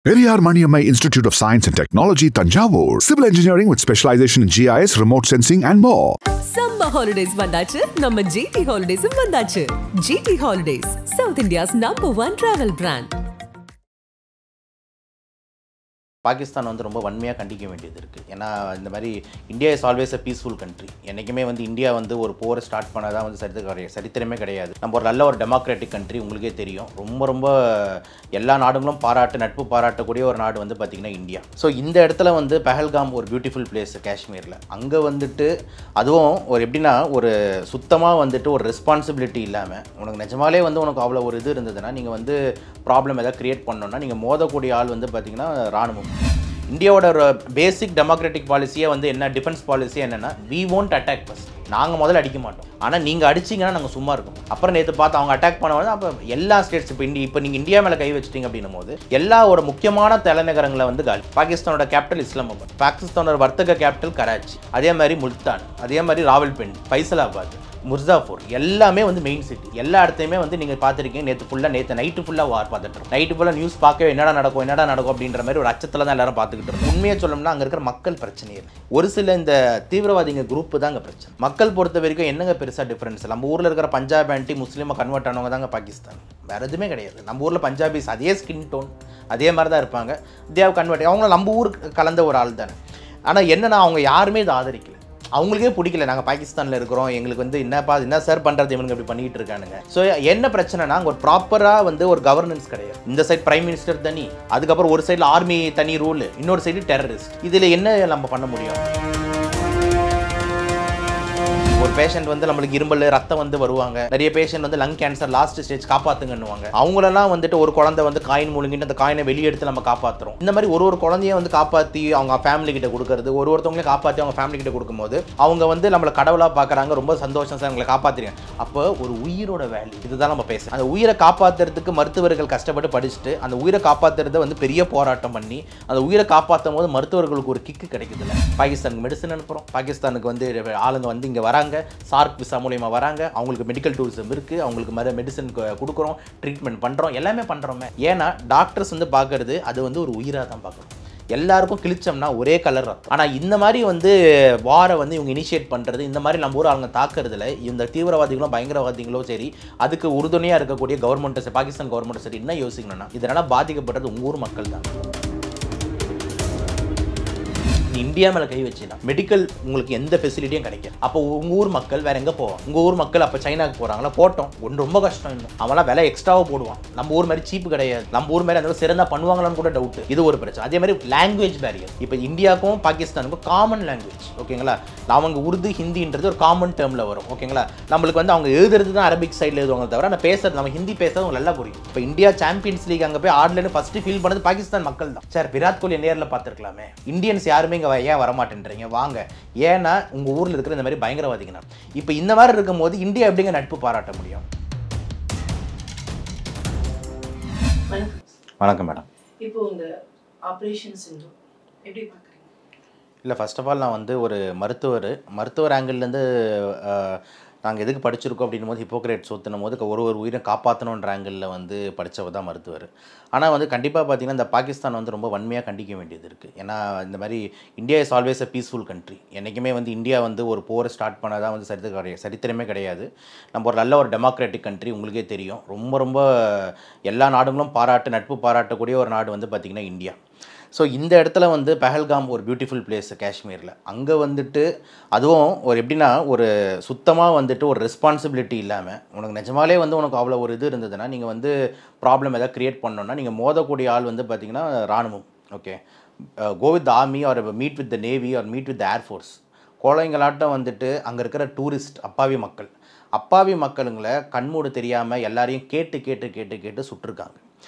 Periyar Maniammai Institute of Science and Technology, Tanjavur. Civil engineering with specialization in GIS, remote sensing and more. Summer holidays vandachu, நம்ம GT Holidays vandachu. GT Holidays, South India's #1 travel brand. Pakistan வந்து ரொம்ப வன்மையாக கண்டிக்க வேண்டியது இருக்குது. ஏன்னா இந்த மாதிரி India is always a peaceful country. என்றைக்குமே வந்து இந்தியா வந்து ஒரு போரை ஸ்டார்ட் பண்ணதான் வந்து சரித்திரமே கிடையாது. நம்ம ஒரு நல்ல ஒரு டெமோக்ராட்டிக் கண்ட்ரி, உங்களுக்கே தெரியும். ரொம்ப எல்லா நாடுகளும் நட்பு பாராட்டக்கூடிய ஒரு நாடு வந்து பார்த்திங்கன்னா இந்தியா. ஸோ இந்த இடத்துல வந்து பஹல்காம் ஒரு பியூட்டிஃபுல் பிளேஸ் காஷ்மீரில். அங்கே வந்துட்டு அதுவும் ஒரு எப்படின்னா ஒரு சுத்தமாக வந்துட்டு ஒரு ரெஸ்பான்சிபிலிட்டி இல்லாமல் உனக்கு நிஜமாலே வந்து உனக்கு அவ்வளோ ஒரு இது இருந்ததுன்னா நீங்கள் வந்து ப்ராப்ளம் எதாவது க்ரியேட் பண்ணோன்னா நீங்கள் மோதக்கூடிய ஆள் வந்து பார்த்திங்கன்னா இராணுவம். இந்தியாவோட ஒரு பேசிக் டெமோக்ராட்டிக் பாலிசியே வந்து என்ன, டிஃபென்ஸ் பாலிசியே என்னென்னா வி ஒன்ட் அட்டாக் ஃபர்ஸ்ட். நாங்கள் முதல்ல அடிக்க மாட்டோம், ஆனால் நீங்கள் அடிச்சிங்கன்னா நாங்கள் சும்மா இருக்கோம். அப்புறம் நேற்று பார்த்து அவங்க அட்டாக் பண்ணும்போது அப்போ எல்லா ஸ்டேட்ஸ் இப்போ நீங்கள் இந்தியா மேலே கை வச்சிட்டிங்க அப்படின்னும் போது எல்லா ஒரு முக்கியமான தலைநகரங்களை வந்து காலி. பாகிஸ்தானோட கேபிட்டல் இஸ்லாமாபாத், பாகிஸ்தானோட வர்த்தக கேபிட்டல் கராச்சி, அதே மாதிரி முல்தான், அதே மாதிரி ராவல்பிண்டி, ஃபைசலாபாத், முர்சாஃபூர், எல்லாமே வந்து மெயின் சிட்டி. எல்லா இடத்தையுமே வந்து நீங்கள் பார்த்துருக்கீங்க. நேற்று நைட்டு ஃபுல்லாக வார் பார்த்துட்டு நைட்டு ஃபுல்லாக நியூஸ் பார்க்கவே என்னடா நடக்கும் அப்படின்ற மாதிரி ஒரு அச்சத்தில் தான் எல்லாரும் பார்த்துக்கிட்டு இருக்கோம். உண்மையை சொல்லணும்னா அங்கே இருக்கிற மக்கள் பிரச்சனையே ஒரு சில இந்த தீவிரவாதிங்க குரூப்பு தாங்க பிரச்சனை. மக்கள் பொறுத்த வரைக்கும் என்னங்க பெருசாக டிஃப்ரென்ஸ்? நம்ம ஊரில் இருக்கிற பஞ்சாப் ஆண்டி முஸ்லீமாக கன்வெர்ட் ஆனவங்க தாங்க பாகிஸ்தான், வேறு எதுவுமே கிடையாது. நம்ம ஊரில் பஞ்சாபிஸ் அதே ஸ்கின் டோன் அதே மாதிரி தான் இருப்பாங்க. தேவ் கன்வெர்ட் அவங்க நம்ம ஊருக்கு கலந்த ஒரு ஆள் தானே. ஆனால் என்னன்னா அவங்க யாருமே இதை ஆதரிக்கல, அவங்களுக்கே பிடிக்கல. நாங்கள் பாகிஸ்தானில் இருக்கிறோம், எங்களுக்கு வந்து என்ன சார் பண்ணுறது, இவனுக்கு இப்படி பண்ணிட்டு இருக்கானுங்க. ஸோ என்ன பிரச்சனைனா அங்கே ஒரு ப்ராப்பராக வந்து ஒரு கவர்னன்ஸ் கிடையாது. இந்த சைட் பிரைம் மினிஸ்டர் தனி, அதுக்கப்புறம் ஒரு சைடில் ஆர்மி தனி ரூல், இன்னொரு சைடு டெரரிஸ்ட். இதில் என்ன நம்ம பண்ண முடியும்? ஒரு பேஷண்ட் வந்து நம்மளுக்கு இரும்பல் ரத்தம் வந்து வருவாங்க, நிறைய பேஷண்ட் வந்து லங் கேன்சர் லாஸ்ட் ஸ்டேஜ் காப்பாத்துங்கன்னுவாங்க. அவங்களெல்லாம் வந்துட்டு ஒரு குழந்தை வந்து காயின் முழுங்கிட்டு அந்த காயினை வெளியெடுத்து நம்ம காப்பாற்றுறோம். இந்த மாதிரி ஒரு குழந்தைய வந்து காப்பாற்றி அவங்க ஃபேமிலி கிட்ட கொடுக்கறது, ஒருத்தவங்களே காப்பாற்றி அவங்க ஃபேமிலி கிட்ட கொடுக்கும்போது அவங்க வந்து நம்மளை கடவுளாக பார்க்குறாங்க. ரொம்ப சந்தோஷம் சார், எங்களை காப்பாற்றுறீங்க. அப்போ ஒரு உயிரோட வேல்யூ இதுதான் நம்ம பேசுகிறோம். அந்த உயிரை காப்பாற்றுறதுக்கு மருத்துவர்கள் கஷ்டப்பட்டு படிச்சுட்டு அந்த உயிரை காப்பாற்றுறத வந்து பெரிய போராட்டம் பண்ணி அந்த உயிரை காப்பாற்றும் போது மருத்துவர்களுக்கு ஒரு கிக்கு கிடைக்குதுல்ல. பாகிஸ்தானுக்கு மெடிசன் அனுப்புகிறோம், பாகிஸ்தானுக்கு வந்து ஆளுங்க வந்து இங்கே வராங்க, சார்க் விசா மூலியமா வராங்க, அவங்களுக்கு மெடிக்கல் டூரிசம் இருக்குது, அவங்களுக்கு மெடிசன் கொடுக்குறோம், ட்ரீட்மெண்ட் பண்ணுறோம், எல்லாமே பண்ணுறோமே. ஏன்னா டாக்டர்ஸ் வந்து பார்க்குறது அது வந்து ஒரு உயிராக தான் பார்க்கணும். எல்லாருக்கும் கிழிச்சோம்னா ஒரே கலர் ரத்தம். ஆனால் இந்த மாதிரி வந்து வாரை வந்து இவங்க இனிஷியேட் பண்ணுறது, இந்த மாதிரி நம்ம ஊர் அவங்க தாக்குறதுல இந்த தீவிரவாதிகளும் பயங்கரவாதிகளும் சரி, அதுக்கு உறுதுணையாக இருக்கக்கூடிய கவர்மெண்ட்டு, பாகிஸ்தான் கவர்மெண்ட்டு சரி, என்ன யோசிக்கணும்னா இதனால் பாதிக்கப்படுறது உங்கள் ஊர் மக்கள் தான். இந்தியா மேலே கை வச்சுனா மெடிக்கல் உங்களுக்கு எந்த ஃபெசிலிட்டியும் கிடைக்கும். அப்போ உங்கள் ஊர் மக்கள் வேற எங்கே போவாங்க? உங்கள் ஊர் மக்கள் அப்போ சைனாக்கு போகிறாங்களா? போட்டோம், ஒன்று ரொம்ப கஷ்டம். இன்னும் அவெல்லாம் விலை எக்ஸ்ட்ராவாக போடுவான். நம்ம ஊர் மாதிரி சீப்பு கிடையாது. நம்ம ஊர் மாதிரி அந்த சிறந்தா பண்ணுவாங்களான்னு கூட டவுட். இது ஒரு பிரச்சனை. அதே மாதிரி லாங்குவேஜ் பேரியர். இப்போ இந்தியாவுக்கும் பாகிஸ்தானுக்கும் காமன் லாங்குவேஜ், ஓகேங்களா? அவங்க உருது ஹிந்தின்றது ஒரு காமன் டேர்மில் வரும், ஓகேங்களா? நம்மளுக்கு வந்து அவங்க எழுதுறது தான் அரபிக் சைடில் எழுதுவாங்க தவிர நான் பேசுறது, நம்ம ஹிந்தி பேசுறது அவங்க நல்லா புரியும். இப்போ இந்தியா சாம்பியன்ஸ் லீக் அங்கே போய் ஆடலன்னு ஃபர்ஸ்ட் ஃபீல் பண்ணது பாகிஸ்தான் மக்கள் தான். சார் விராட் கோலி நேரில் பார்த்துருக்கலாமே, இந்தியன்ஸ் யாருமே இங்கே ஏன் வரமாட்டேன்றீங்க, வாங்க. ஏன்னா உங்கள் ஊரில் இருக்கிற இந்த மாதிரி பயங்கரவாதிகள். இப்போ இந்த மாதிரி இருக்கும்போது இந்தியா எப்படிங்க நட்பு பாராட்ட முடியும்? வணக்கம் மேடம். இப்போ இந்த ஆபரேஷன் சிந்து எப்படி பார்க்குறீங்க? இல்லை, ஃபர்ஸ்ட் ஆஃப் ஆல் நான் வந்து ஒரு மருத்துவர் ஆங்கிள்லேருந்து நாங்கள் எதுக்கு படிச்சிருக்கோம் அப்படின்னும் போது ஹிப்போக்ரேட்ஸ் ஊற்றினும் போது ஒரு உயிரை காப்பாற்றணுன்ற ஆங்கிளில் வந்து படித்தவர் தான் மருத்துவர். ஆனால் வந்து கண்டிப்பாக பார்த்தீங்கன்னா இந்த பாகிஸ்தான் வந்து ரொம்ப வன்மையாக கண்டிக்க வேண்டியது இருக்குது. ஏன்னா இந்த மாதிரி India is always a peaceful country. என்றைக்குமே வந்து இந்தியா வந்து ஒரு போரை ஸ்டார்ட் பண்ணதான் வந்து சரித்திரமே கிடையாது. நம்ம ஒரு நல்ல ஒரு டெமோக்ராட்டிக் கண்ட்ரி, உங்களுக்கே தெரியும். ரொம்ப எல்லா நாடுகளும் நட்பு பாராட்டக்கூடிய ஒரு நாடு வந்து பார்த்திங்கன்னா இந்தியா. ஸோ இந்த இடத்துல வந்து பஹல்காம் ஒரு பியூட்டிஃபுல் பிளேஸ் காஷ்மீரில். அங்கே வந்துட்டு அதுவும் ஒரு எப்படின்னா ஒரு சுத்தமாக வந்துட்டு ஒரு ரெஸ்பான்சிபிலிட்டி இல்லாமல் உனக்கு நிஜமாலே வந்து உனக்கு அவ்வளோ ஒரு இது இருந்ததுன்னா நீங்கள் வந்து ப்ராப்ளம் எதாவது க்ரியேட் பண்ணோன்னா நீங்கள் மோதக்கூடிய ஆள் வந்து பார்த்திங்கன்னா இராணுவம். Okay, go with the army or meet with the navy or meet with the air force. கோழைங்களாட்டம் வந்துட்டு அங்கே இருக்கிற டூரிஸ்ட் அப்பாவி மக்களுங்களை கண்மூடு தெரியாமல் எல்லாரையும் கேட்டு சுட்டிருக்காங்க.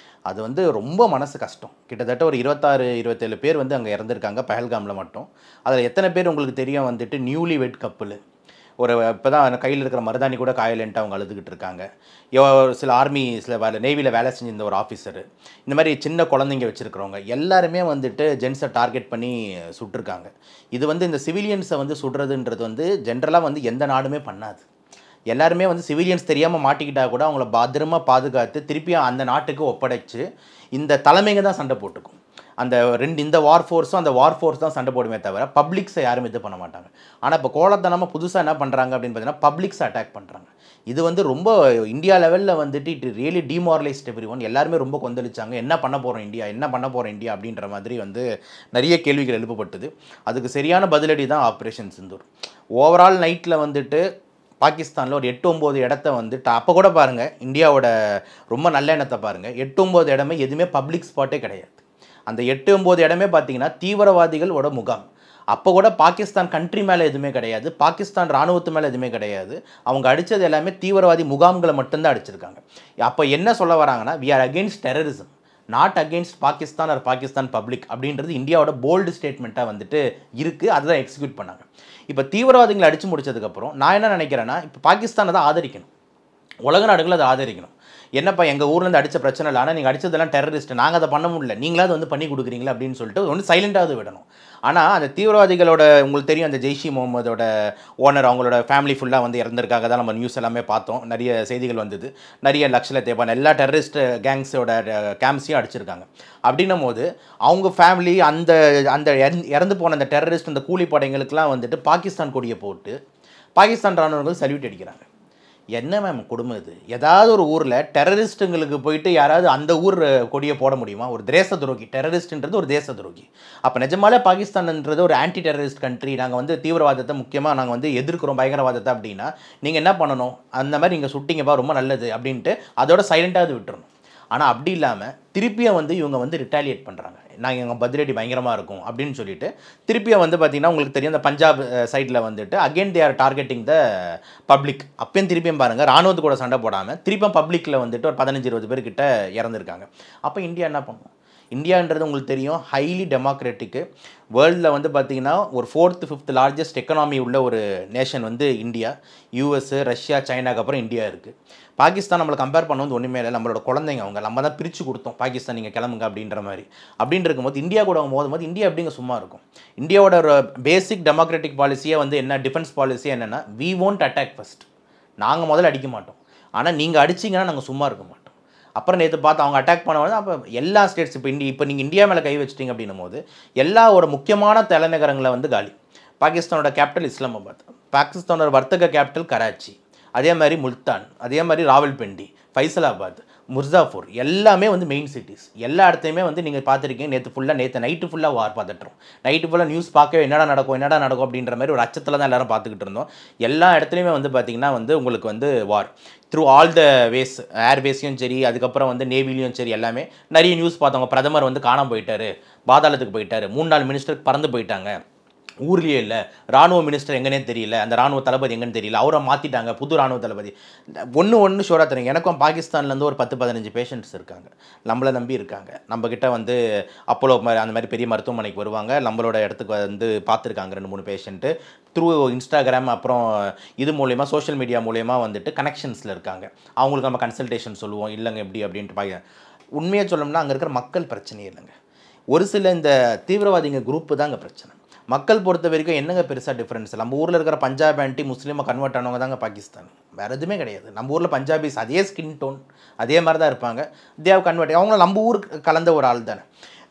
அது வந்து ரொம்ப மனசு கஷ்டம். கிட்டத்தட்ட ஒரு 26-27 பேர் வந்து அங்கே இறந்துருக்காங்க பஹல்காமில் மட்டும். அதில் எத்தனை பேர் உங்களுக்கு தெரியும் வந்துட்டு நியூலி வெட் கப்புள். ஒரு இப்போ தான் கையில் இருக்கிற மருதாணி கூட காயலன்ட்டு அவங்க அழுதுகிட்டு இருக்காங்க. சில நேவியில் வேலை செஞ்சிருந்த ஒரு ஆஃபீஸரு, இந்த மாதிரி சின்ன குழந்தைங்க வச்சுருக்கிறவங்க எல்லாருமே வந்துட்டு ஜென்ஸை டார்கெட் பண்ணி சுட்டிருக்காங்க. இது வந்து இந்த சிவிலியன்ஸை வந்து சுடுறதுன்றது வந்து ஜென்ரலாக வந்து எந்த நாடுமே பண்ணாது. எல்லாருமே வந்து சிவிலியன்ஸ் தெரியாமல் மாட்டிக்கிட்டால் கூட அவங்கள பத்திரமா பாதுகாத்து திருப்பியும் அந்த நாட்டுக்கு ஒப்படைச்சு இந்த தலைமைங்க தான் சண்டை போட்டுக்கும். அந்த இந்த வார் ஃபோர்ஸும் அந்த வார் ஃபோர்ஸ் தான் சண்டை போடுமே தவிர பப்ளிக்ஸை யாரும் இது பண்ண மாட்டாங்க. ஆனால் இப்போ கோலத்தனமாக புதுசாக என்ன பண்ணுறாங்க அப்படின்னு பார்த்தீங்கன்னா பப்ளிக்ஸை அட்டாக் பண்ணுறாங்க. இது வந்து ரொம்ப இந்தியா லெவலில் வந்துட்டு இட் ரியலி டிமாரலைஸ்ட் எவ்ரி ஒன். எல்லாருமே ரொம்ப கொந்தளிச்சாங்க. என்ன பண்ண போகிறோம் இந்தியா அப்படின்ற மாதிரி வந்து நிறைய கேள்விகள் எழுப்பப்பட்டது. அதுக்கு சரியான பதிலடி தான் ஆப்ரேஷன் சிந்தூர். ஓவரால் நைட்டில் வந்துட்டு பாகிஸ்தானில் ஒரு 8-9 இடத்த வந்துட்டு அப்போ கூட பாருங்கள், இந்தியாவோட ரொம்ப நல்ல எண்ணத்தை பாருங்கள், 8-9 இடமே எதுவுமே பப்ளிக் ஸ்பாட்டே கிடையாது. அந்த 8-9 இடமே பார்த்தீங்கன்னா தீவிரவாதிகளோட முகாம். அப்போ கூட பாகிஸ்தான் கண்ட்ரி மேலே எதுவுமே கிடையாது, பாகிஸ்தான் இராணுவத்து மேலே எதுவுமே கிடையாது. அவங்க அடித்தது எல்லாமே தீவிரவாதி முகாம்களை மட்டும்தான் அடிச்சிருக்காங்க. அப்போ என்ன சொல்ல வராங்கன்னா, we are against terrorism, not against Pakistan or Pakistan public அப்படின்றது இந்தியாவோட போல்டு ஸ்டேட்மெண்ட்டாக வந்துட்டு இருக்குது. அதுதான் எக்ஸிக்யூட் பண்ணாங்க. இப்போ தீவிரவாதிகளை அடித்து முடிச்சதுக்கப்புறம் நான் என்ன நினைக்கிறேன்னா, இப்போ பாகிஸ்தானை தான் ஆதரிக்கணும், உலக நாடுகள் அதை ஆதரிக்கணும். என்னப்பா எங்கள் ஊர்லேருந்து அடித்த பிரச்சனை இல்லை, ஆனால் நீங்கள் அடித்ததெல்லாம் டெரரிஸ்ட், நாங்கள் அதை பண்ண முடியல, நீங்களாவது வந்து பண்ணி கொடுக்குறீங்களா அப்படின்னு சொல்லிட்டு ஒன்று சைலண்டாவது விடணும். ஆனால் அந்த தீவிரவாதிகளோட உங்களுக்கு தெரியும், அந்த ஜெய்ஷி முகமதோட ஓனர் அவங்களோட ஃபேமிலி ஃபுல்லாக வந்து இறந்துருக்காக தான் நம்ம நியூஸ் எல்லாமே பார்த்தோம். நிறைய செய்திகள் வந்தது. நிறைய லட்சல தேப்பான எல்லா டெரரிஸ்ட் கேங்ஸோட கேம்ப்ஸையும் அடிச்சிருக்காங்க. அப்படின்னும் போது அவங்க ஃபேமிலி அந்த அந்த இறந்து போன அந்த டெரரிஸ்ட் அந்த கூலி படைங்களுக்கெல்லாம் வந்துட்டு பாகிஸ்தான் கொடியை போட்டு பாகிஸ்தான் ராணுவங்கள் சல்யூட் அடிக்கிறாங்க. என்ன மேம் கொடுமை இது? ஏதாவது ஒரு ஊரில் டெரரிஸ்ட்டுங்களுக்கு போயிட்டு யாராவது அந்த ஊர் கொடியை போட முடியுமா? ஒரு தேச துரோகி, டெரரிஸ்ட்ன்றது ஒரு தேச துரோகி. அப்போ நிஜமாலே பாகிஸ்தான்ன்றது ஒரு ஆன்டி டெரரிஸ்ட் கண்ட்ரி, நாங்கள் வந்து தீவிரவாதத்தை முக்கியமாக நாங்கள் வந்து எதிர்க்கிறோம் பயங்கரவாதத்தை அப்படின்னா நீங்கள் என்ன பண்ணணும்? அந்த மாதிரி நீங்கள் சுட்டிங்கப்பா ரொம்ப நல்லது அப்படின்ட்டு அதோட சைலண்டாவது விட்டுறணும். ஆனால் அப்படி இல்லாமல் திருப்பியும் வந்து இவங்க வந்து ரிட்டாலியேட் பண்ணுறாங்க. நாங்கள் எங்கள் பதிலடி பயங்கரமாக இருக்கும் அப்படின்னு சொல்லிட்டு திருப்பியும் வந்து பார்த்திங்கன்னா உங்களுக்கு தெரியும், இந்த பஞ்சாப் சைடில் வந்துட்டு again they are targeting the public. அப்பயும் திருப்பியும் பாருங்கள், ராணுவத்து கூட சண்டை போடாமல் திருப்பியும் பப்ளிக்கில் வந்துட்டு ஒரு 15-20 பேர்கிட்ட இறந்துருக்காங்க. அப்போ இந்தியா என்ன பண்ணும்? இந்தியான்றது உங்களுக்கு தெரியும் ஹைலி டெமோக்ராட்டிக்கு. வேர்ல்டில் வந்து பார்த்திங்கன்னா ஒரு 4th 5th லார்ஜஸ்ட் எக்கனாமி உள்ள ஒரு நேஷன் வந்து இந்தியா. யூஎஸ், ரஷ்யா, சைனாக்கு அப்புறம் இந்தியா இருக்குது. பாகிஸ்தான் நம்மளை கம்பேர் பண்ண வந்து ஒன்றுமே இல்லை, நம்மளோட குழந்தைங்க அவங்க, நம்ம தான் பிரித்து கொடுத்தோம் பாகிஸ்தான் நீங்கள் கிளம்புங்க அப்படின்ற மாதிரி. அப்படின்னு இருக்கும்போது இந்தியா கூட மோதும்போது இந்தியா எப்படிங்க சும்மா இருக்கும்? இந்தியாவோட ஒரு பேசிக் டெமோக்ராட்டிக் பாலிசியே வந்து என்ன, டிஃபென்ஸ் பாலிசியே என்னென்னா, வி won't அட்டாக் ஃபர்ஸ்ட், நாங்கள் முதல்ல அடிக்க மாட்டோம், ஆனால் நீங்கள் அடிச்சிங்கன்னா நாங்கள் சும்மா இருக்க மாட்டோம். அப்புறம் நேற்று பார்த்து அவங்க அட்டாக் பண்ணும்போது அப்போ எல்லா ஸ்டேட்ஸ் இப்போ நீங்கள் இந்தியா மேலே கை வச்சிட்டிங்க அப்படின்னும் போது எல்லா ஒரு முக்கியமான தலைநகரங்களை வந்து காலி. பாகிஸ்தானோட கேபிட்டல் இஸ்லாமாபாத், பாகிஸ்தானோட வர்த்தக கேபிட்டல் கராச்சி, அதே மாதிரி முல்தான், அதே மாதிரி ராவல்பிண்டி, ஃபைசலாபாத், முர்சாஃபூர் எல்லாமே வந்து மெயின் சிட்டிஸ். எல்லா இடத்தையுமே வந்து நீங்கள் பார்த்துருக்கீங்க. நேற்று நைட்டு ஃபுல்லாக வார் பார்த்துட்டுரும். நைட்டு ஃபுல்லாக நியூஸ் பார்க்கவே என்னடா நடக்கும் அப்படின்ற மாதிரி ஒரு அச்சத்தில் தான் எல்லோரும் பார்த்துக்கிட்டு இருந்தோம். எல்லா இடத்துலையுமே வந்து பார்த்திங்கன்னா வந்து உங்களுக்கு வந்து வார் த்ரூ ஆல் த வேஸ், ஏர்வேஸையும் சரி, அதுக்கப்புறம் வந்து நேவிலையும் சரி, எல்லாமே நிறைய நியூஸ் பார்த்தவங்க. பிரதமர் வந்து காணாமல் போயிட்டார், பாதாளத்துக்கு போயிட்டார், 3-4 மினிஸ்டருக்கு பறந்து போயிட்டாங்க, ஊர்லேயே இல்லை, ராணுவ மினிஸ்டர் எங்கன்னே தெரியல, அந்த ராணுவ தளபதி எங்கன்னு தெரியல, அவரை மாற்றிட்டாங்க, புது ராணுவ தளபதி. ஒன்று ஷோராக தெரியும், எனக்கும் பாகிஸ்தான்லேருந்து ஒரு 10-15 பேஷண்ட்ஸ் இருக்காங்க, நம்மளை நம்பி இருக்காங்க. நம்மக்கிட்ட வந்து அப்போலோ அந்த மாதிரி பெரிய மருத்துவமனைக்கு வருவாங்க, நம்மளோட இடத்துக்கு வந்து பார்த்துருக்காங்க 2-3 பேஷண்ட்டு. த்ரூ இன்ஸ்டாகிராம் அப்புறம் இது மூலயமா சோஷியல் மீடியா மூலயமா வந்துட்டு கனெக்ஷன்ஸில் இருக்காங்க. அவங்களுக்கு நம்ம கன்சல்டேஷன் சொல்லுவோம், இல்லைங்க எப்படி அப்படின்ட்டு. உண்மையாக சொல்லணும்னா அங்கே இருக்கிற மக்கள் பிரச்சனையே இல்லைங்க, ஒரு சில இந்த தீவிரவாதிங்க குரூப்பு தாங்க பிரச்சனை. மக்கள் பொறுத்த வரைக்கும் என்னங்க பெருசாக டிஃப்ரென்ஸ்? நம்ம ஊரில் இருக்கிற பஞ்சாப் ஆன்டி முஸ்லீமை கன்வெர்ட் ஆனவங்க தாங்க பாகிஸ்தான், வேறு எதுவுமே கிடையாது. நம்ம ஊரில் பஞ்சாபிஸ் அதே ஸ்கின் டோன் அதே மாதிரி தான் இருப்பாங்க, தேவ் கன்வெர்ட், அவங்க நம்ம ஊருக்கு கலந்த ஒரு ஆள் தானே.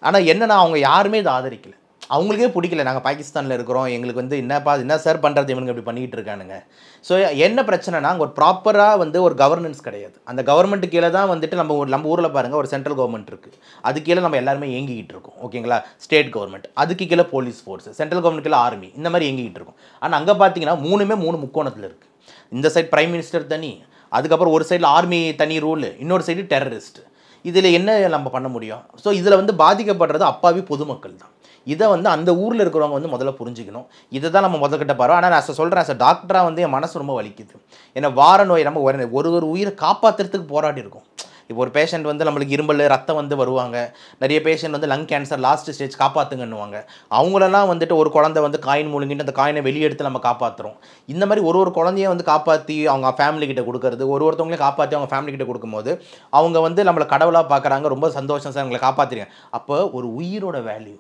ஆனால் என்னென்னா அவங்க யாருமே இதை ஆதரிக்கலை, அவங்களுக்கே பிடிக்கல. நாங்கள் பாகிஸ்தானில் இருக்கிறோம், எங்களுக்கு வந்து என்ன சார் பண்ணுறது, இவனுங்க இப்படி பண்ணிகிட்டு இருக்கானுங்க. ஸோ என்ன பிரச்சனைனா, அங்கே ஒரு ப்ராப்பராக வந்து ஒரு கவர்னன்ஸ் கிடையாது. அந்த கவர்மெண்ட்டு கீழே தான் வந்துட்டு நம்ம ஊரில் பாருங்கள் ஒரு சென்ட்ரல் கவர்மெண்ட் இருக்குது, அது கீழே நம்ம எல்லாருமே இயங்கிக்கிட்டு இருக்கோம், ஓகேங்களா. ஸ்டேட் கவர்மெண்ட், அதுக்கு கீழே போலீஸ் ஃபோர்ஸ், சென்ட்ரல் கவர்மெண்ட் கீழே ஆர்மி, இந்த மாதிரி இயங்கிக்கிட்டு இருக்கும். ஆனால் அங்கே பார்த்தீங்கன்னா 3 முக்கோணத்தில் இருக்குது. இந்த சைட் பிரைம் மினிஸ்டர் தனி, அதுக்கப்புறம் ஒரு சைடில் ஆர்மி தனி ரூல், இன்னொரு சைடு டெரரிஸ்ட். இதில் என்ன நம்ம பண்ண முடியும்? ஸோ இதில் வந்து பாதிக்கப்படுறது அப்பாவி பொதுமக்கள் தான். இதை வந்து அந்த ஊரில் இருக்கிறவங்க வந்து முதல்ல புரிஞ்சுக்கணும். இதை தான் நம்ம முதல்கிட்ட பாருவோம். ஆனால் நான் சொல்கிறேன் சார், டாக்டராக வந்து என் மனசு ரொம்ப வலிக்குது. ஏன்னா வார நோய் நம்ம ஒரு உயிரை காப்பாற்றுறதுக்கு போராடி இருக்கோம். இப்போ ஒரு பேஷண்ட் வந்து நம்மளுக்கு இரும்பல் ரத்தம் வந்து வருவாங்க, நிறைய பேஷண்ட் வந்து லங் கேன்சர் லாஸ்ட் ஸ்டேஜ் காப்பாற்றுங்கன்னுவாங்க. அவங்களெல்லாம் வந்துட்டு ஒரு குழந்தை வந்து காயின் முழுங்கிட்டு அந்த காயினை வெளியெடுத்து நம்ம காப்பாற்றுறோம். இந்த மாதிரி ஒரு குழந்தைய வந்து காப்பாற்றி அவங்க ஃபேமிலி கிட்ட கொடுக்கறது, ஒருத்தவங்களையும் காப்பாற்றி அவங்க ஃபேமிலி கிட்ட கொடுக்கும்போது அவங்க வந்து நம்மளை கடவுளாக பார்க்குறாங்க. ரொம்ப சந்தோஷம் சார், எங்களை காப்பாற்றுறீங்க. அப்போ ஒரு உயிரோட வேல்யூ,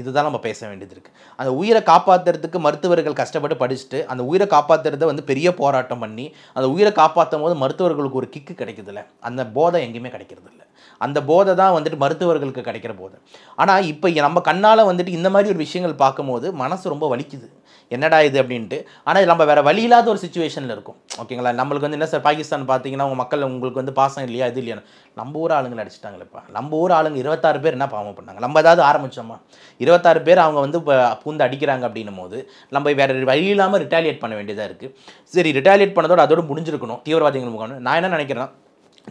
இதுதான் நம்ம பேச வேண்டியது இருக்குது. அந்த உயிரை காப்பாற்றுறதுக்கு மருத்துவர்கள் கஷ்டப்பட்டு படிச்சுட்டு அந்த உயிரை காப்பாற்றுறத வந்து பெரிய போராட்டம் பண்ணி அந்த உயிரை காப்பாற்றும் போது மருத்துவர்களுக்கு ஒரு கிக்கு கிடைக்குதுல்ல, அந்த போதை எங்கேயுமே கிடைக்கிறது இல்லை. அந்த போதை தான் வந்துட்டு மருத்துவர்களுக்கு கிடைக்கிற போதை. ஆனால் இப்போ நம்ம கண்ணால் வந்துட்டு இந்த மாதிரி ஒரு விஷயங்கள் பார்க்கும்போது மனசு ரொம்ப வலிக்குது, என்னடா இது அப்படின்ட்டு. ஆனால் நம்ம வேறு வழி இல்லாத ஒரு சுச்சுவேஷனில் இருக்கும். ஓகேங்களா, நம்மளுக்கு வந்து என்ன சார் பாகிஸ்தான் பார்த்தீங்கன்னா உங்கள் மக்கள் உங்களுக்கு வந்து பாசம் இல்லையா இது இல்லையா, நம்ம ஊர் ஆளுங்களை அடிச்சிட்டாங்களேப்பா. நம்ம ஊர் ஆளுங்க 26 பேர் என்ன பாவம் பண்ணாங்க, நம்ம ஏதாவது ஆரம்பித்தோமா? 26 பேர் அவங்க வந்து இப்போ பூந்து அடிக்கிறாங்க அப்படின்னும் போது நம்ம வேறு வழி இல்லாமல் ரிட்டாலியேட் பண்ண வேண்டியதாக இருக்குது. சரி, ரிட்டாலியேட் பண்ணதோடு அதோடு முடிஞ்சிருக்கணும் தீவிரவாதிகள் முகாம். நான் என்ன நினைக்கிறேன்னா,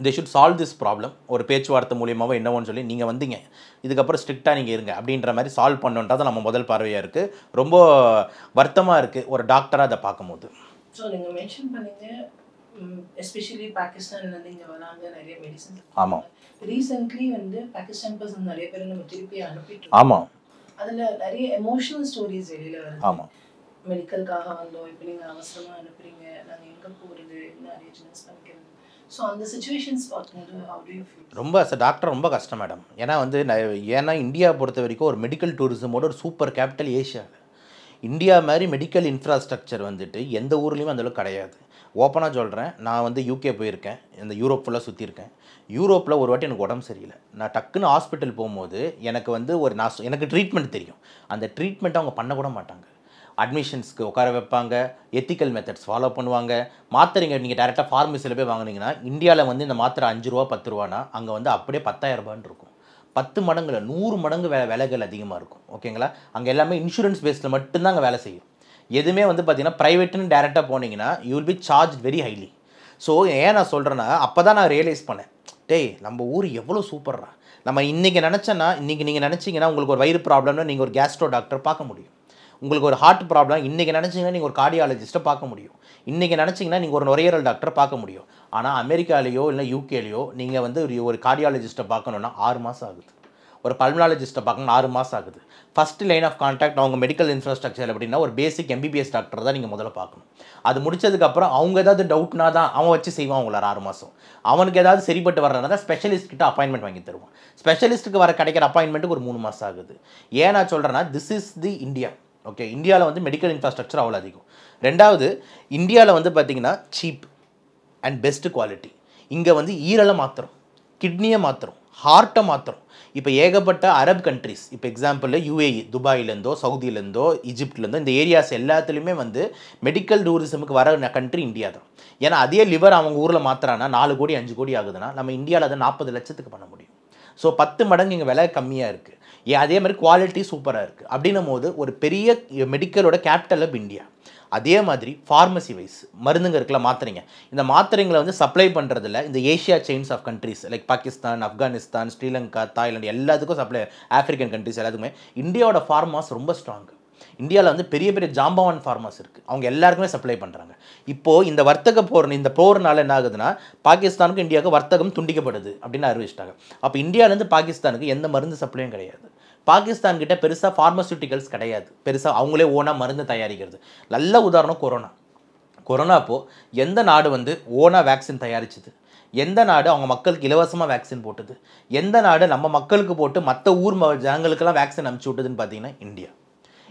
they should solve this problem. ஒரு பேச்சுவார்த்தை மூலியமாவோ என்னவோன்னு சொல்லி நீங்கள் வந்தீங்க, இதுக்கப்புறம் ஸ்ட்ரிக்டாக நீங்கள் இருங்க அப்படின்ற மாதிரி சால்வ் பண்ணுன்றது நம்ம முதல் பார்வையாக இருக்குது. ரொம்ப வருத்தமாக இருக்குது ஒரு டாக்டராக அதை பார்க்கும்போது. ஸோ நீங்கள் மென்ஷன் பண்ணீங்க எஸ்பெஷலி பாகிஸ்தான்லேருந்து இங்கே வராங்க நிறைய மெடிசன்ஸ். ஆமாம், ரீசெண்ட்லி வந்து பாகிஸ்தான் பர்சன் நிறைய பேர் நம்ம திருப்பி அனுப்பிட்டு. ஆமாம், அதில் நிறைய எமோஷனல் ஸ்டோரிஸ் வெளியில் வருது. ஆமாம், மெடிக்கலுக்காக வந்தோம், இப்போ நீங்கள் அவசரமாக அனுப்புறீங்க, நாங்கள் எங்கே போகிறது, என்ன அரேஞ்ச்மெண்ட்ஸ் பண்ணிக்கிறது. ஸோ அந்த சிச்சுவேஷன்ஸ் பார்க்கும்போது how do you feel? ரொம்ப டாக்டர் ரொம்ப கஷ்டம் மேடம். ஏன்னா வந்து ஏன்னா இந்தியா பொறுத்த வரைக்கும் ஒரு மெடிக்கல் டூரிசமோட ஒரு சூப்பர் கேபிட்டல் ஏஷியாவில். இந்தியா மாதிரி மெடிக்கல் இன்ஃப்ராஸ்ட்ரக்சர் வந்துட்டு எந்த ஊர்லேயுமே அந்தளவுக்கு கிடையாது. ஓப்பனாக சொல்கிறேன், நான் வந்து யூகே போயிருக்கேன், இந்த யூரோப் ஃபுல்லாக சுற்றிருக்கேன். யூரோப்பில் ஒரு வாட்டி எனக்கு உடம்பு சரியில்லை, நான் டக்குன்னு ஹாஸ்பிட்டல் போகும்போது எனக்கு வந்து எனக்கு ட்ரீட்மெண்ட் தெரியும், அந்த ட்ரீட்மெண்ட்டை அவங்க பண்ணக்கூட மாட்டாங்க. அட்மிஷன்ஸ்க்கு உட்கார வைப்பாங்க, எத்திக்கல் மெத்தட்ஸ் ஃபாலோ பண்ணுவாங்க. மாத்திரைங்க நீங்கள் டேரெக்டாக ஃபார்மசியில் போய் வாங்கினீங்கன்னா இந்தியாவில் வந்து இந்த மாத்திரை 5 ரூபா 10 ரூபானா அங்கே வந்து அப்படியே 10,000 ரூபான்னு இருக்கும். 10 மடங்குல 100 மடங்கு விலைகள் அதிகமாக இருக்கும். ஓகேங்களா, அங்கே எல்லாமே இன்சூரன்ஸ் பேஸில் மட்டும்தான் அங்கே வேலை செய்யும். எதுவுமே வந்து பார்த்தீங்கன்னா ப்ரைவேட்டுன்னு டேரெக்டாக போனீங்கன்னா you will be charge very highly. So ஏன் நான் சொல்கிறேன்னா, அப்போ தான் நான் ரியலைஸ் பண்ணேன், டேய் நம்ம ஊர் எவ்வளோ சூப்பர்ரா. நம்ம இன்றைக்கி நினச்சேன்னா, இன்றைக்கி நீங்கள் நினச்சிங்கன்னா உங்களுக்கு ஒரு வயிறு ப்ராப்ளம்னா நீங்கள் ஒரு கேஸ்ட்ரோ டாக்டர் பார்க்க முடியும். உங்களுக்கு ஒரு ஹார்ட் ப்ராப்ளம் இன்றைக்கி நினச்சிங்கன்னா நீங்கள் ஒரு கார்டியாலஜிஸ்ட்டை பார்க்க முடியும். இன்றைக்கி நினச்சிங்கன்னா நீங்கள் ஒரு நுரையீரல் டாக்டரை பார்க்க முடியும். ஆனால் அமெரிக்காலேயோ இல்லை யூகேலையோ நீங்கள் வந்து ஒரு கார்டியாலஜிஸ்ட்டை பார்க்கணுன்னா 6 மாதம் ஆகுது. ஒரு பல்மனாலஜிஸ்ட்டை பார்க்கணும் 6 மாதம் ஆகுது. ஃபஸ்ட்டு லைன் ஆஃப் கான்டாக்ட் அவங்க மெடிக்கல் இன்ஃப்ராஸ்ட்ரக்சர் அப்படின்னா ஒரு பேசிக் MBBS டாக்டர் தான் நீங்கள் முதல்ல பார்க்கணும். அது முடிச்சதுக்கப்புறம் அவங்க ஏதாவது டவுட்னா தான் அவன் வச்சு செய்வான் உங்களை 6 மாதம். அவனுக்கு ஏதாவது சரிப்பட்டு வர்றதுனா தான் ஸ்பெஷலிஸ்ட் கிட்ட அப்பாயின்மெண்ட் வாங்கி தருவான். ஸ்பெஷலிஸ்ட்டுக்கு வர கிடைக்கிற அப்பாயின்மெண்ட்டுக்கு ஒரு 3 மாதம் ஆகுது. ஏன் நான் சொல்கிறேன்னா, this is the India. Okay, இந்தியாவில் வந்து மெடிக்கல் இன்ஃப்ராஸ்ட்ரக்சர் அவ்வளோ அதிகம். ரெண்டாவது, இந்தியாவில் வந்து பார்த்திங்கன்னா சீப் அண்ட் பெஸ்ட்டு குவாலிட்டி. இங்கே வந்து ஈரலை மாத்திரம், கிட்னியை மாத்திரம், ஹார்ட்டை மாத்திரம். இப்போ ஏகப்பட்ட அரப் கண்ட்ரிஸ், இப்போ எக்ஸாம்பிளில் UAE, துபாயிலேருந்தோ சவுதியிலேருந்தோ ஈஜிப்ட்லேருந்தோ இந்த ஏரியாஸ் எல்லாத்துலேயுமே வந்து மெடிக்கல் டூரிசமுக்கு வர கண்ட்ரி இந்தியா தான். ஏன்னா அதே லிவர் அவங்க ஊரில் மாத்திரானா 4 கோடி 5 கோடி ஆகுதுன்னா நம்ம இந்தியாவில் அதை 40 லட்சத்துக்கு பண்ண முடியும். ஸோ 10 மடங்கு இங்கே விலை கம்மியாக இருக்குது. அதே மாதிரி குவாலிட்டி சூப்பராக இருக்குது. அப்படின்னும் போது ஒரு பெரிய மெடிக்கலோட கேபிட்டல் ஆஃப் இந்தியா. அதே மாதிரி ஃபார்மசி வைஸ் மருந்துங்க இருக்குல்ல, மாத்திரைங்க, இந்த மாத்திரைங்களை வந்து சப்ளை பண்ணுறதுல இந்த Asia chains of countries like Pakistan, Afghanistan, Sri Lanka, Thailand எல்லாத்துக்கும் சப்ளை, ஆஃப்ரிக்கன் கண்ட்ரிஸ் எல்லாத்துக்குமே இந்தியாவோட ஃபார்மாஸ் ரொம்ப ஸ்ட்ராங்கு. இந்தியாவில் வந்து பெரிய பெரிய ஜாம்பவான் ஃபார்மாஸ் இருக்குது, அவங்க எல்லாருக்குமே சப்ளை பண்ணுறாங்க. இப்போது இந்த வர்த்தக இந்த போர்னால என்ன ஆகுதுன்னா, பாகிஸ்தானுக்கும் இந்தியாவுக்கு வர்த்தகம் துண்டிக்கப்படுது அப்படின்னு அறிவிச்சிட்டாங்க. அப்போ இந்தியாவிலேருந்து பாகிஸ்தானுக்கு எந்த மருந்து சப்ளையும் கிடையாது. பாகிஸ்தான்கிட்ட பெருசாக ஃபார்மசூட்டிக்கல்ஸ் கிடையாது, பெருசாக அவங்களே ஓனாக மருந்து தயாரிக்கிறது. நல்ல உதாரணம் கொரோனா அப்போது எந்த நாடு வந்து ஓனாக வேக்சின் தயாரிச்சுது, எந்த நாடு அவங்க மக்களுக்கு இலவசமாக வேக்சின் போட்டுது, எந்த நாடு நம்ம மக்களுக்கு போட்டு மற்ற ஊர் ஜனங்களுக்கெல்லாம் வேக்சின் அனுப்பிச்சி விட்டுதுன்னு பார்த்தீங்கன்னா இந்தியா.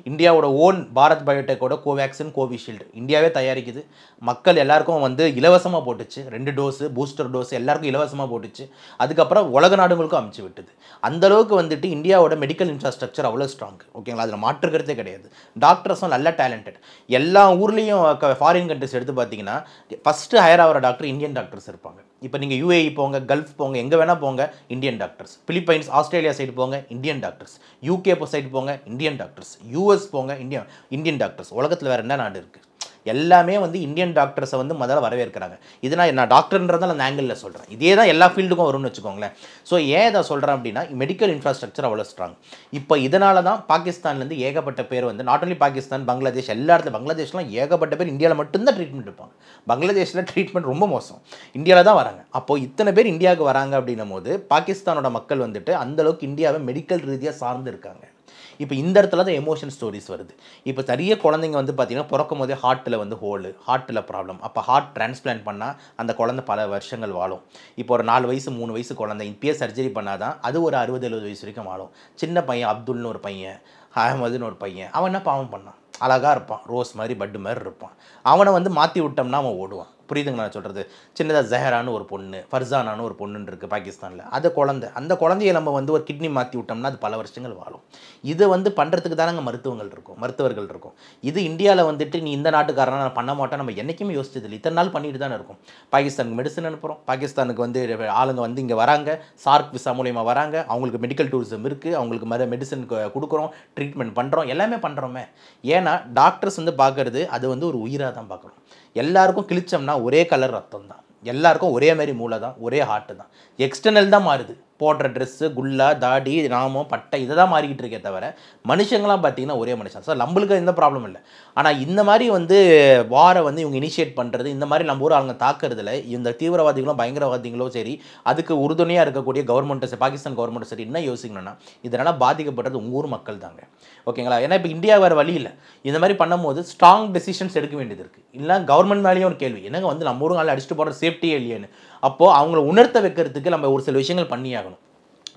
இந்தியாவோட ஓன் பாரத் பயோடெக்கோட கோவேக்சின், கோவிஷீல்டு இந்தியாவே தயாரிக்குது. மக்கள் எல்லாருக்கும் வந்து இலவசமாக போட்டுச்சு, 2 டோஸு பூஸ்டர் டோஸ் எல்லாருக்கும் இலவசமாக போட்டுச்சு. அதுக்கப்புறம் உலக நாடுகளுக்கும் அமுச்சு விட்டுது. அந்தளவுக்கு வந்துட்டு இந்தியாவோட மெடிக்கல் இன்ஃப்ராஸ்ட்ரக்சர் அவ்வளோ ஸ்ட்ராங். ஓகேங்களா, அதில் மாற்றுக்கிறதே கிடையாது. டாக்டர்ஸும் நல்ல டேலண்டட். எல்லா ஊர்லேயும் ஃபாரின் கண்ட்ரிஸ் எடுத்து பார்த்தீங்கன்னா ஃபஸ்ட்டு ஹையர் ஆகிற டாக்டர் இந்தியன் டாக்டர்ஸ் இருப்பாங்க. இப்போ நீங்கள் UAE போங்க, கல்ஃப் போங்க, எங்கே வேணால் போங்க, Indian doctors. Philippines, Australia side போங்க, இந்தியன் டாக்டர்ஸ். UK சைடு போங்க, இந்தியன் டாக்டர்ஸ். US போங்க, இந்தியன் டாக்டர்ஸ். உலகத்தில் வேறு என்ன நாடு இருக்குது? எல்லாமே வந்து இந்தியன் டாக்டர்ஸை வந்து முதல்ல வரவேற்கிறாங்க. இது நான் டாக்டர்ன்றதால் அந்த ஆங்கிளில் சொல்கிறேன். இதே தான் எல்லா ஃபீல்டுக்கும் வரும்னு வச்சுக்கோங்களேன். ஸோ ஏன் இதை சொல்கிறேன் அப்படின்னா, மெடிக்கல் இன்ஃப்ராஸ்ட்ரக்சர் அவ்வளோ ஸ்ட்ராங். இப்போ இதனால தான் பாகிஸ்தான்லேருந்து ஏகப்பட்ட பேர் வந்து நாட் ஒன்லி பாகிஸ்தான், பங்களாதேஷ், எல்லா இடத்துல பங்களாதேஷ்லாம் ஏகப்பட்ட பேர் இந்தியாவில் மட்டும்தான் ட்ரீட்மெண்ட் இருப்பாங்க. பங்களாதேஷில் ட்ரீட்மெண்ட் ரொம்ப மோசம், இந்தியாவில் தான் வராங்க. அப்போது இத்தனை பேர் இந்தியாவுக்கு வராங்க அப்படின்னும் போது பாகிஸ்தானோட மக்கள் வந்துட்டு அந்தளவுக்கு இந்தியாவை மெடிக்கல் ரீதியாக சார்ந்து இருக்காங்க. இப்போ இந்த இடத்துல தான் எமோஷன் ஸ்டோரிஸ் வருது. இப்போ நிறைய குழந்தைங்க வந்து பார்த்தீங்கன்னா பிறக்கும் போதே ஹார்ட்டில் வந்து ஹோலு, ஹார்ட்டில் ப்ராப்ளம். அப்போ ஹார்ட் டிரான்ஸ்பிளான்ட் பண்ணால் அந்த குழந்தை பல வருஷங்கள் வாழும். இப்போ ஒரு 4 வயசு 3 வயசு குழந்தை இப்பயே சர்ஜரி பண்ணால் தான் அது ஒரு 60-70 வயசு வரைக்கும் வாழும். சின்ன பையன் அப்துல்னு ஒரு பையன், அஹமதுன்னு ஒரு பையன், அவன் என்ன பாவம் பண்ணான்? அழகாக இருப்பான், ரோஸ் மாதிரி பட்டு மாதிரி இருப்பான். அவனை வந்து மாற்றி விட்டோம்னா அவன் ஓடுவான். புரியுதுங்களா நான் சொல்கிறது? சின்னதாக ஜஹரான்னு ஒரு பொண்ணு, ஃபர்சானான்னு ஒரு பொண்ணுன்னு இருக்குது பாகிஸ்தானில். அது குழந்தை, அந்த குழந்தைய நம்ம வந்து ஒரு கிட்னி மாற்றி விட்டோம்னா அது பல வருஷங்கள் வாழும். இதை வந்து பண்ணுறதுக்கு தானே மருத்துவர்கள் இருக்கும். இது இந்தியாவில் வந்துட்டு நீ இந்த நாட்டுக்காரனா நான் பண்ண மாட்டேன் நம்ம என்றைக்குமே யோசிச்சதில்லை. இத்தனை நாள் பண்ணிட்டு தானே இருக்கும். பாகிஸ்தானுக்கு மெடிசன் அனுப்புகிறோம், பாகிஸ்தானுக்கு வந்து ஆளுங்க வந்து இங்கே வராங்க, சார்க் விசா மூலிமா வராங்க, அவங்களுக்கு மெடிக்கல் டூரிசம் இருக்குது, அவங்களுக்கு மெடிசன் கொடுக்குறோம், ட்ரீட்மெண்ட் பண்ணுறோம், எல்லாமே பண்ணுறோமே. ஏன்னா டாக்டர்ஸ் வந்து பார்க்குறது அது வந்து ஒரு உயிராக தான் பார்க்குறோம். எல்லாருக்கும் கிழிச்சோம்னா ஒரே கலர் ரத்தம் தான், எல்லாருக்கும் ஒரே மாதிரி மூளை தான், ஒரே ஹார்ட்டு தான். எக்ஸ்டர்னல் தான் மாறுது, போடுற ட்ரெஸ்ஸு, குல்லா, தாடி, நாமம், பட்டை இதை தான் மாறிக்கிட்டு இருக்கே தவிர மனுஷங்களாம் பார்த்தீங்கன்னா ஒரே மனுஷன். ஸோ நம்மளுக்கு எந்த ப்ராப்ளம் இல்லை. ஆனால் இந்த மாதிரி வந்து வாரை வந்து இவங்க இனிஷியேட் பண்ணுறது, இந்த மாதிரி நம்ம ஊர் அவங்க தாக்குறதுல இந்த தீவிரவாதிகளும் பயங்கரவாதிகளும் சரி, அதுக்கு உறுதுணையாக இருக்கக்கூடிய கவர்மெண்ட்டு, பாகிஸ்தான் கவர்மெண்ட்டு சரி, என்ன யோசிக்கணும்னா இதனால் பாதிக்கப்படுறது உங்கள் ஊர் மக்கள் தாங்க. ஓகேங்களா? ஏன்னா இப்போ இந்தியா வேறு வழி இல்லை. இந்த மாதிரி பண்ணும்போது ஸ்ட்ராங் டெசிஷன்ஸ் எடுக்க வேண்டியது இருக்குது. இல்லை கவர்மெண்ட் மேலேயும் ஒரு கேள்வி, என்னங்க வந்து நம்ம ஊர் நாளில் அடிச்சுட்டு போகிற சேஃப்டியே இல்லையேன்னு. அப்போது அவங்கள உணர்த்த வைக்கிறதுக்கு நம்ம ஒரு சில விஷயங்கள் பண்ணியாகணும்.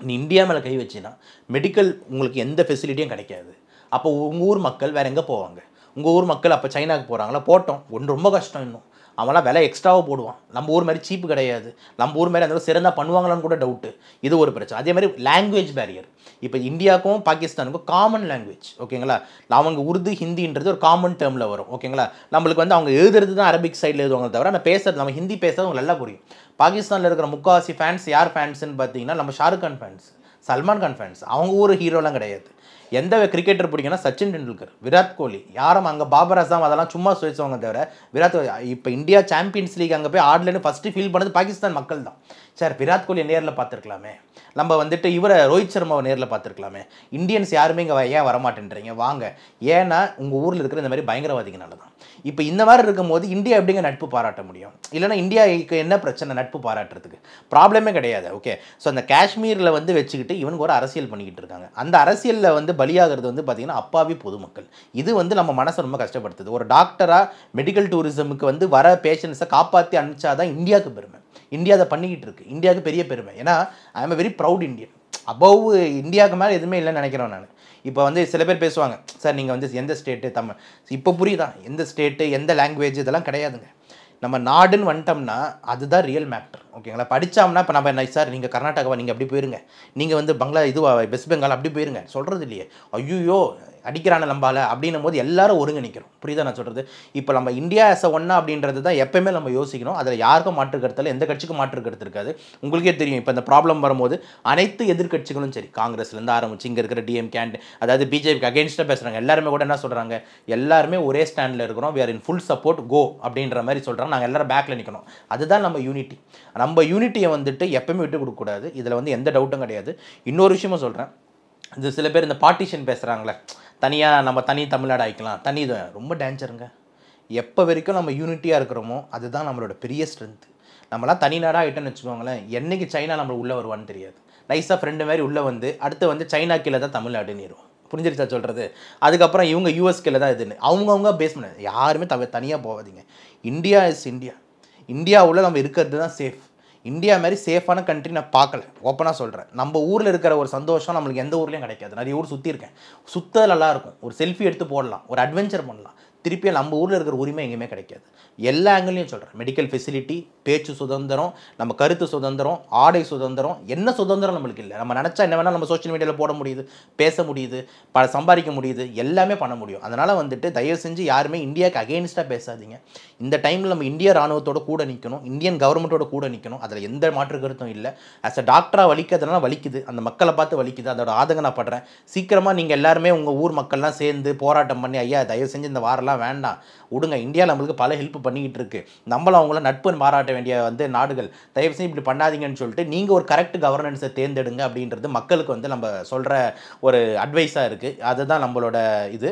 நீ இந்தியா மேலே கை வச்சின்னா மெடிக்கல் உங்களுக்கு எந்த ஃபெசிலிட்டியும் கிடைக்காது. அப்போ உங்கள் ஊர் மக்கள் வேறு எங்கே போவாங்க? உங்கள் ஊர் மக்கள் அப்போ சைனாவுக்கு போகிறாங்களா? போட்டோம், ஒன்று ரொம்ப கஷ்டம். இன்னும் அவன்லாம் விலை எக்ஸ்ட்ராவாக போடுவான். நம்ம ஊர் மாதிரி சீப்பு கிடையாது. நம்ம ஊர் மாதிரி அந்த சிறந்தால் பண்ணுவாங்களான்னு கூட டவுட்டு. இது ஒரு பிரச்சனை. அதே மாதிரி லாங்குவேஜ் பேரியர். இப்போ இந்தியாவுக்கும் பாகிஸ்தானுக்கும் காமன் லாங்குவேஜ். ஓகேங்களா? அவங்க உருது ஹிந்தின்றது ஒரு காமன் டேர்மில் வரும். ஓகேங்களா? நம்மளுக்கு வந்து அவங்க எழுதுறது தான் அரபிக் சைடில் எழுதுவாங்க தவிர நம்ம பேசுறது, நம்ம ஹிந்தி பேசுறது உங்களுக்கு நல்லா புரியும். பாகிஸ்தானில் இருக்கிற முக்காவாசி ஃபேன்ஸ் யார் ஃபேன்ஸ்ன்னு பார்த்தீங்கன்னா நம்ம ஷாருக் கான் ஃபேன்ஸ், சல்மான் கான் ஃபேன்ஸ். அவங்க ஊர் ஹீரோலாம் கிடையாது. எந்த கிரிக்கெட்டர் பிடிக்குன்னா சச்சின் டெண்டுல்கர், விராட் கோலி. யாரும் அங்கே பாபர் அசாம் அதெல்லாம் சும்மா சொல்லிச்சுவாங்க தவிர விராட் கோலி இப்போ இந்தியா சாம்பியன்ஸ் லீக் அங்கே போய் ஆடலன்னு ஃபஸ்ட்டு ஃபீல் பண்ணது பாகிஸ்தான் மக்கள் தான். சார் விராட் கோலியை நேரில் பார்த்துருக்கலாமே, நம்ம வந்துட்டு இவரை ரோஹித் சர்மாவை நேரில் பார்த்துருக்கலாமே. இந்தியன்ஸ் யாருமே இங்கே ஏன் வரமாட்டேன்றீங்க? வாங்க. ஏன்னா உங்கள் ஊரில் இருக்கிற இந்த மாதிரி பயங்கரவாதிகனால தான். இப்போ இந்த மாதிரி இருக்கும்போது இந்தியா எப்படிங்க நட்பு பாராட்ட முடியும்? இல்லைனா இந்தியாவுக்கு என்ன பிரச்சனை நட்பு பாராட்டுறதுக்கு? ப்ராப்ளமே கிடையாது. ஓகே, ஸோ அந்த காஷ்மீரில் வந்து வச்சுக்கிட்டு இவனுக்கு ஒரு அரசியல் பண்ணிக்கிட்டு இருக்காங்க. அந்த அரசியலில் வந்து பலியாகிறது வந்து பார்த்திங்கன்னா அப்பாவி பொதுமக்கள். இது வந்து நம்ம மனசை ரொம்ப கஷ்டப்படுத்துது. ஒரு டாக்டராக மெடிக்கல் டூரிசமுக்கு வந்து வர பேஷண்ட்ஸை காப்பாற்றி அனுப்பிச்சாதான் இந்தியாவுக்கு பெருமை. இந்தியா அதை பண்ணிக்கிட்டு இருக்கு. இந்தியாவுக்கு பெரிய பெருமை. ஏன்னா I am very proud Indian. Above இந்தியாவுக்கு மேலே எதுவுமே இல்லைன்னு நினைக்கிறேன் நான். இப்போ வந்து சில பேர் பேசுவாங்க, சார் நீங்கள் வந்து எந்த ஸ்டேட்டு தமிழ், இப்போ புரியுதா? எந்த ஸ்டேட்டு எந்த லாங்குவேஜ் இதெல்லாம் கிடையாதுங்க. நம்ம நாடுன்னு வந்துட்டோம்னா அதுதான் ரியல் மேட்டர். ஓகேங்களா? படித்தோம்னா இப்போ நம்ம சார் நீங்கள் கர்நாடகாவா, நீங்கள் அப்படி போயிருங்க, நீங்கள் வந்து வெஸ்ட் பெங்கால் அப்படி போயிருங்க சொல்கிறது இல்லையே. ஐயோ அடிக்கிறான நம்பால அப்படின்னும் போது எல்லாரும் ஒருங்கிணைக்கிறோம். புரியுதா நான் சொல்கிறது? இப்போ நம்ம இந்தியா ஆஸ் அ ஒன்னா அப்படின்றது தான் எப்பயுமே நம்ம யோசிக்கணும். அதில் யாருக்கும் மாற்று கருத்தில் எந்த கட்சிக்கும் மாற்று கருத்து இருக்காது. உங்களுக்கே தெரியும், இப்போ இந்த ப்ராப்ளம் வரும்போது அனைத்து எதிர்கட்சிகளும் சரி, காங்கிரஸ்லேருந்து ஆரம்பிச்சு இங்கே இருக்கிற டிஎம்கே அதாவது பிஜேபிக்கு அகேன்ஸ்டாக பேசுகிறாங்க. எல்லாருமே கூட என்ன சொல்கிறாங்க? எல்லாருமே ஒரே ஸ்டாண்டில் இருக்கிறோம், we are in full support, go அப்படின்ற மாதிரி சொல்கிறாங்க. நாங்கள் எல்லாரும் பேக்கில் நிற்கணும். அதுதான் நம்ம யூனிட்டி. நம்ம யூனிட்டியை வந்துட்டு எப்பவுமே விட்டு கொடுக்கக்கூடாது. இதில் வந்து எந்த டவுட்டும் கிடையாது. இன்னொரு விஷயமும் சொல்கிறேன், இது சில பேர் இந்த பார்ட்டிஷன் பேசுகிறாங்களே, தனியாக நம்ம தனி தமிழ்நாடு ஆகிக்கலாம், தனி இது ரொம்ப டேஞ்சருங்க. எப்போ வரைக்கும் நம்ம யூனிட்டியாக இருக்கிறோமோ அதுதான் நம்மளோட பெரிய ஸ்ட்ரென்த்து. நம்மளாம் தனி நாடாக ஆகிட்டோன்னு வச்சுக்கோங்களேன், என்றைக்கு சைனா நம்மளை உள்ளே வருவான்னு தெரியாது. நைஸாக ஃப்ரெண்டு மாதிரி உள்ளே வந்து அடுத்து வந்து சைனா கீழே தான் தமிழ்நாடுன்னு இருக்கும். புரிஞ்சிருச்சா சொல்கிறது? அதுக்கப்புறம் இவங்க யூஎஸ் கீழே தான் இதுன்னு அவங்கவுங்க பேஸ் பண்ண யாருமே தனியாக போகாதீங்க. India is India. இந்தியாவில் நம்ம இருக்கிறது தான் சேஃப். இந்தியா மாதிரி சேஃபான கண்ட்ரி நான் பார்க்கல, ஓப்பனாக சொல்கிறேன். நம்ம ஊரில் இருக்கிற ஒரு சந்தோஷம் நம்மளுக்கு எந்த ஊர்லேயும் கிடைக்காது. நிறைய ஊர் சுற்றி இருக்கேன், சுத்தல் நல்லாயிருக்கும், ஒரு செல்ஃபி எடுத்து போடலாம், ஒரு அட்வென்ச்சர் பண்ணலாம். திருப்பியும் நம்ம ஊரில் இருக்கிற உரிமை எங்கேயுமே கிடைக்காது. எல்லா ஆங்கிலையும் சொல்கிறேன். மெடிக்கல் ஃபெசிலிட்டி, பேச்சு சுதந்திரம், நம்ம கருத்து சுதந்திரம், ஆடை சுதந்திரம், என்ன சுதந்திரம் நம்மளுக்கு இல்லை. நம்ம நினச்சா என்ன வேணால் நம்ம சோஷியல் மீடியாவில் போட முடியுது, பேச முடியுது, சம்பாதிக்க முடியுது, எல்லாமே பண்ண முடியும். அதனால் வந்துட்டு தயவு செஞ்சு யாருமே இந்தியாவுக்கு அகெயின்ஸ்டாக பேசாதீங்க. இந்த டைமில் நம்ம இந்திய ராணுவத்தோட கூட நிற்கணும், இந்தியன் கவர்மெண்ட்டோட கூட நிற்கணும். அதில் எந்த மாற்று கருத்தும் இல்லை. ஆஸ் அ டாக்டராக வலிக்கிறதுனால வலிக்குது, அந்த மக்களை பார்த்து வலிக்குது, அதோட ஆதங்க நான் படுறேன். சீக்கிரமாக நீங்கள் எல்லாருமே உங்கள் ஊர் மக்கள்லாம் சேர்ந்து போராட்டம் பண்ணி, ஐயா தயவு செஞ்சு இந்த வாரெல்லாம் அதெல்லாம் வேண்டாம் விடுங்க, இந்தியா நம்மளுக்கு பல ஹெல்ப் பண்ணிக்கிட்டு இருக்கு, நம்மளும் அவங்கள நட்பு பாராட்ட வேண்டிய வந்து நாடுகள், தயவு செஞ்சு இப்படி பண்ணாதீங்கன்னு சொல்லிட்டு நீங்கள் ஒரு கரெக்ட் கவர்னன்ஸை தேர்ந்தெடுங்க அப்படின்றது மக்களுக்கு வந்து நம்ம சொல்கிற ஒரு அட்வைஸாக இருக்குது. அதுதான் நம்மளோட இது.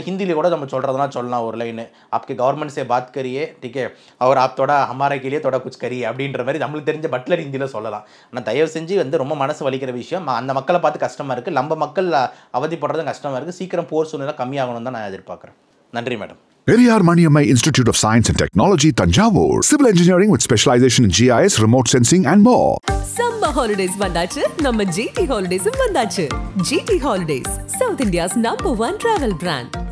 ஹிந்தியில் கூட நம்ம சொல்கிறதுனா சொல்லலாம் ஒரு லைனு, आपके गवर्नमेंट से बात करिए ठीक है और आप थोड़ा हमारे के लिए थोड़ा कुछ करिए அப்படின்ற மாதிரி நம்மளுக்கு தெரிஞ்ச பட்லர் ஹிந்தியில் சொல்லலாம். ஆனால் தயவு செஞ்சு வந்து ரொம்ப மனசு வலிக்கிற விஷயம், அந்த மக்களை பார்த்து கஷ்டமாக இருக்குது, நம்ம மக்கள் அவதிப்படுறதும் கஷ்டமாக இருக்குது, சீக்கிரம் போர் சூழ்நிலை கம்மியாகணும் தான் நான் எதிர்பார்க்குறேன். நன்றி madam. Periyar Maniammai Institute of Science and Technology, Tanjavur. Civil engineering with specialization in GIS, remote sensing and more. Summer holidays வந்தாச்சு, நம்ம GT Holidays வந்தாச்சு. GT Holidays, South India's #1 travel brand.